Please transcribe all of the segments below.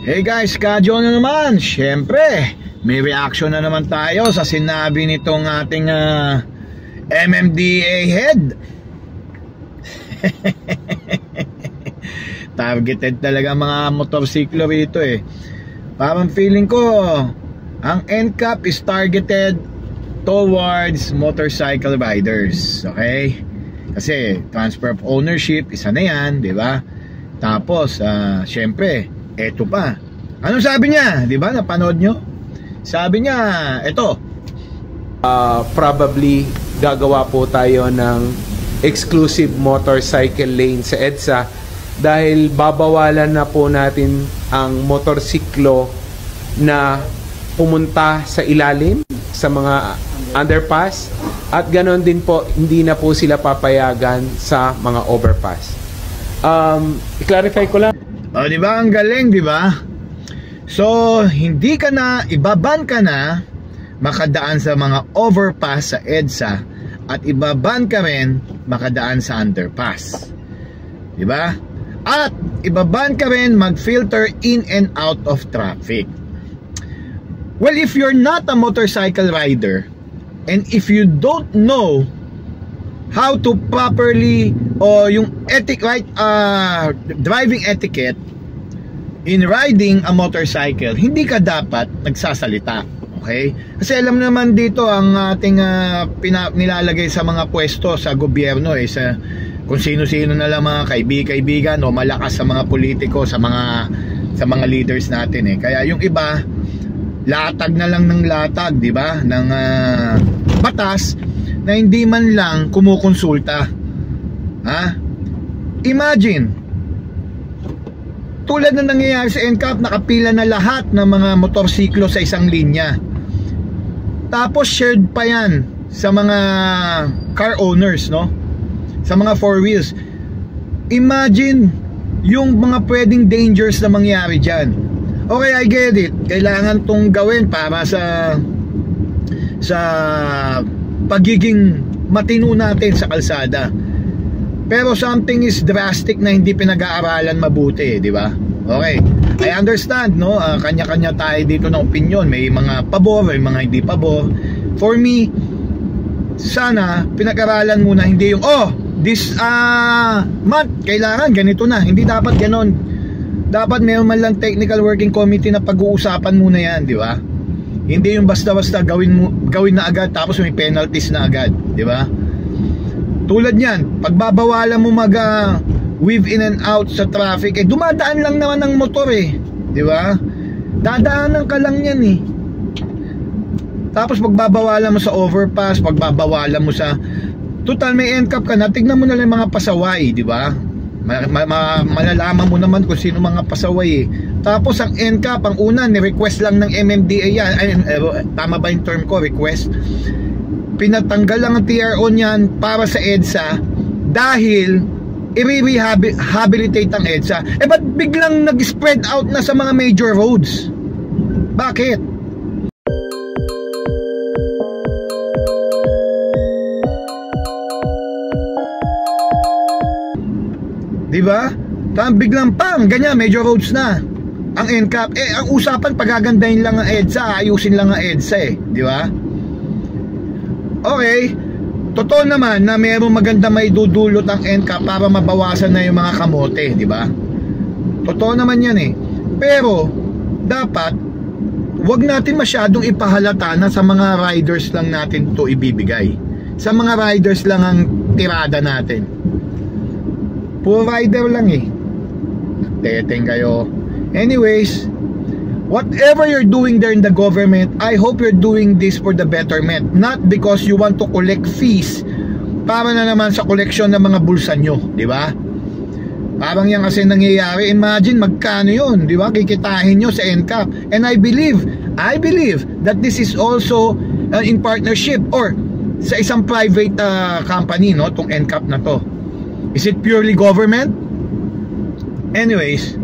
Hey guys, Kadyo na naman. Siyempre, may reaction na naman tayo sa sinabi nitong ating MMDA head. Targeted talaga mga motorsiklo rito eh. Parang feeling ko ang NCAP is targeted towards motorcycle riders. Okay? Kasi transfer of ownership, isa na yan, di ba? Tapos, syempre, eto pa. Anong sabi niya? Di ba? Napanood nyo? Sabi niya, eto. Probably gagawa po tayo ng exclusive motorcycle lane sa EDSA dahil babawalan na po natin ang motorsiklo na pumunta sa ilalim sa mga underpass at ganon din po hindi na po sila papayagan sa mga overpass. I-clarify ko lang. O, di ba? Ang galing, di ba? So, hindi ka na, ibaban ka na makadaan sa mga overpass sa EDSA at ibaban ka rin makadaan sa underpass. Di ba? At ibaban ka rin mag-filter in and out of traffic. Well, if you're not a motorcycle rider and if you don't know how to properly o yung driving etiquette in riding a motorcycle, hindi ka dapat nagsasalita. Okay? Kasi alam naman dito ang ating nilalagay sa mga pwesto sa gobyerno eh, sa kung sino-sino na lang mga kaibigan o malakas sa mga politiko, sa mga leaders natin eh. Kaya yung iba latag na lang ng latag, di ba? Ng batas na hindi man lang kumukonsulta. Ha? Imagine, tulad na nangyayari sa NCAP, nakapila na lahat ng mga motorsiklo sa isang linya. Tapos shared pa yan sa mga car owners, no? Sa mga four wheels. Imagine yung mga pwedeng dangers na mangyari dyan. Okay, I get it. Kailangan tong gawin para sa pagiging matino natin sa kalsada. Pero something is drastic na hindi pinag-aaralan mabuti, di ba? Okay. I understand, no? Kanya-kanya tayo dito ng opinion. May mga pabor, may mga hindi pabor. For me, sana pinag-aralan muna, hindi yung this month kailangan ganito na. Hindi dapat ganon. Dapat mayroon man lang technical working committee na pag-uusapan muna yan, di ba? Hindi yung basta-basta gawin na agad tapos may penalties na agad, di ba? Tulad niyan, pagbabawalan mo weave in and out sa traffic, dumadaan lang naman ng motor eh, di ba? Dadaanan ka lang yan eh. Tapos pagbabawalan mo sa overpass, pagbabawalan mo sa total may NCAP ka na, tignan mo na lang mga pasaway, di ba? Malalaman mo naman kung sino mga pasaway eh. Tapos ang NCAP, ang una ni-request lang ng MMDA yan. Tama ba yung term ko, request? Pinatanggal lang ang TRO niyan para sa EDSA dahil i-rehabilitate ang EDSA. Ba't biglang nag-spread out na sa mga major roads? Bakit? Diba? Tapos biglang ganyan, major roads na ang NCAP. Ang usapan, pagagandahin lang ang EDSA, ayusin lang ang EDSA eh. Diba? Okay, totoo naman na mayroong maganda may dudulot ang NCAP para mabawasan na yung mga kamote, diba? Totoo naman yan eh. Pero dapat wag natin masyadong ipahalata na sa mga riders lang natin to ibibigay. Sa mga riders lang ang tirada natin. Puro rider lang eh. Teteng kayo. Anyways, whatever you're doing there in the government, I hope you're doing this for the betterment, not because you want to collect fees para na naman sa koleksyon ng mga bulsa nyo, di ba? Parang yan kasi nangyayari. Imagine magkano yun, di ba? Kikitahin nyo sa NCAP. And I believe that this is also in partnership or sa isang private company, no? Tong NCAP na to. Is it purely government? Anyways,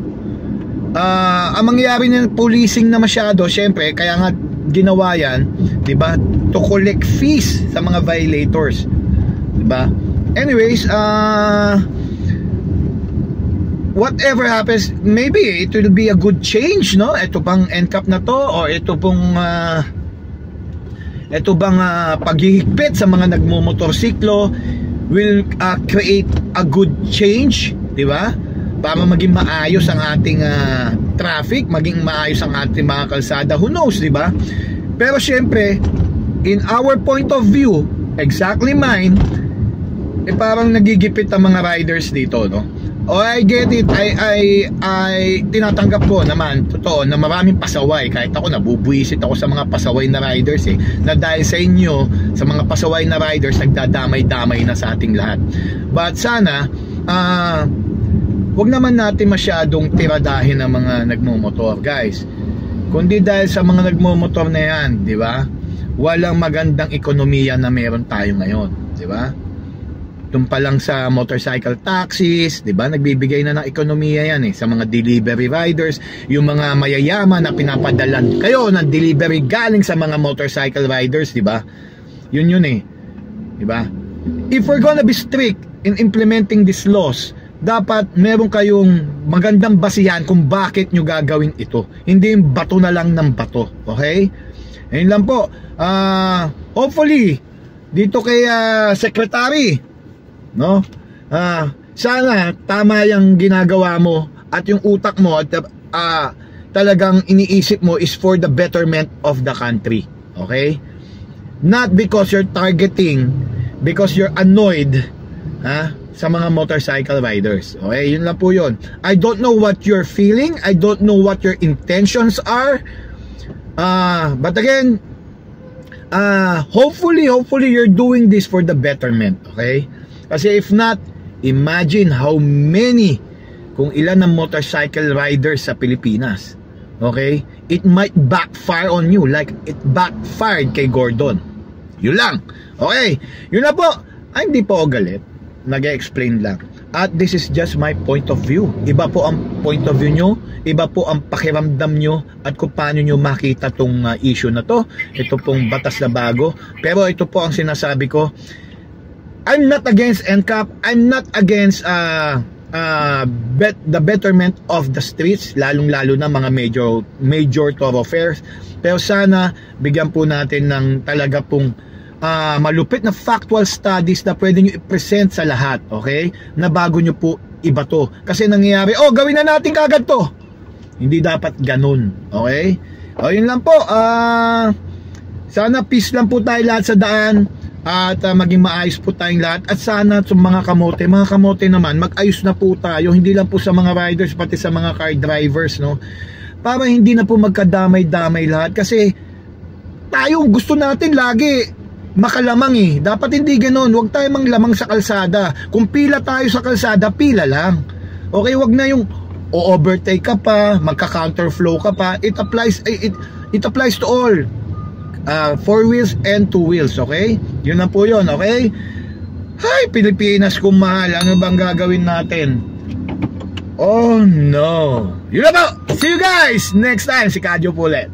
ang mangyayari ng policing na masyado, syempre, kaya nga ginawa yan, di ba? To collect fees sa mga violators, di ba? Anyways, whatever happens, maybe it will be a good change, no? Ito bang NCAP na to, or ito bang paghihigpit sa mga nagmomotorsiklo will create a good change, di ba? Para maging maayos ang ating traffic, maging maayos ang ating mga kalsada, who knows, di ba? Pero syempre, in our point of view, exactly mine, parang nagigipit ang mga riders dito, no? Oh, I get it. I tinatanggap ko naman, totoo, na maraming pasaway. Kahit ako, nabubuisit ako sa mga pasaway na riders na dahil sa inyo, sa mga pasaway na riders, nagdadamay-damay na sa ating lahat. But sana wag naman natin masyadong tiradahin ng mga nagmumotor, guys. Kundi dahil sa mga nagmumotor na yan, di ba? Walang magandang ekonomiya na meron tayo ngayon, di ba? Doon pa lang sa motorcycle taxis, 'di ba? Nagbibigay na ng ekonomiya 'yan sa mga delivery riders, yung mga mayayaman na pinapadalan kayo ng delivery galing sa mga motorcycle riders, 'di ba? Yun 'di ba? If we're gonna be strict in implementing these laws, dapat meron kayong magandang basihan kung bakit nyo gagawin ito. Hindi yung bato na lang ng bato, okay? Ayun lang po. Hopefully dito kay secretary, no? Sana tama yung ginagawa mo at yung utak mo at talagang iniisip mo is for the betterment of the country, okay? Not because you're targeting, because you're annoyed sa mga motorcycle riders, okay? Yun lang po yun. I don't know what you're feeling, I don't know what your intentions are, but again, hopefully you're doing this for the betterment, okay? Kasi if not, imagine how many, kung ilan ng motorcycle riders sa Pilipinas, okay? It might backfire on you like it backfired kay Gordon. Yun lang, okay? Yun na po. Ay, hindi po ako galit, nag-explain lang. At this is just my point of view. Iba po ang point of view nyo, iba po ang pakiramdam nyo, at kung paano nyo makita tong issue na to. Ito pong batas na bago. Pero ito po ang sinasabi ko, I'm not against NCAP. I'm not against the betterment of the streets, lalong-lalo na mga major thoroughfares. Pero sana bigyan po natin ng talaga pong malupit na factual studies na pwede nyo i-present sa lahat, okay? Na bago nyo po ibato. Kasi nangyayari, gawin na natin kagad to. Hindi dapat ganun, okay? Yun lang po. Sana peace lang po tayo lahat sa daan. At maging maayos po tayong lahat. At sana sa mga kamote naman, mag-ayos na po tayo, hindi lang po sa mga riders, pati sa mga car drivers, no? Para hindi na po magkadamay-damay lahat. Kasi tayo gusto natin lagi makalamang dapat hindi ganoon. Huwag tayo manglamang sa kalsada. Kung pila tayo sa kalsada, pila lang, okay? Huwag na yung o-overtake ka pa, magka-counterflow ka pa. It applies to all, 4 wheels and 2 wheels, okay? Yun na po yun, okay? Hay, Pilipinas kung mahal, ano bang gagawin natin? Oh no. Yun na po. See you guys next time. Si Kadyo po ulit.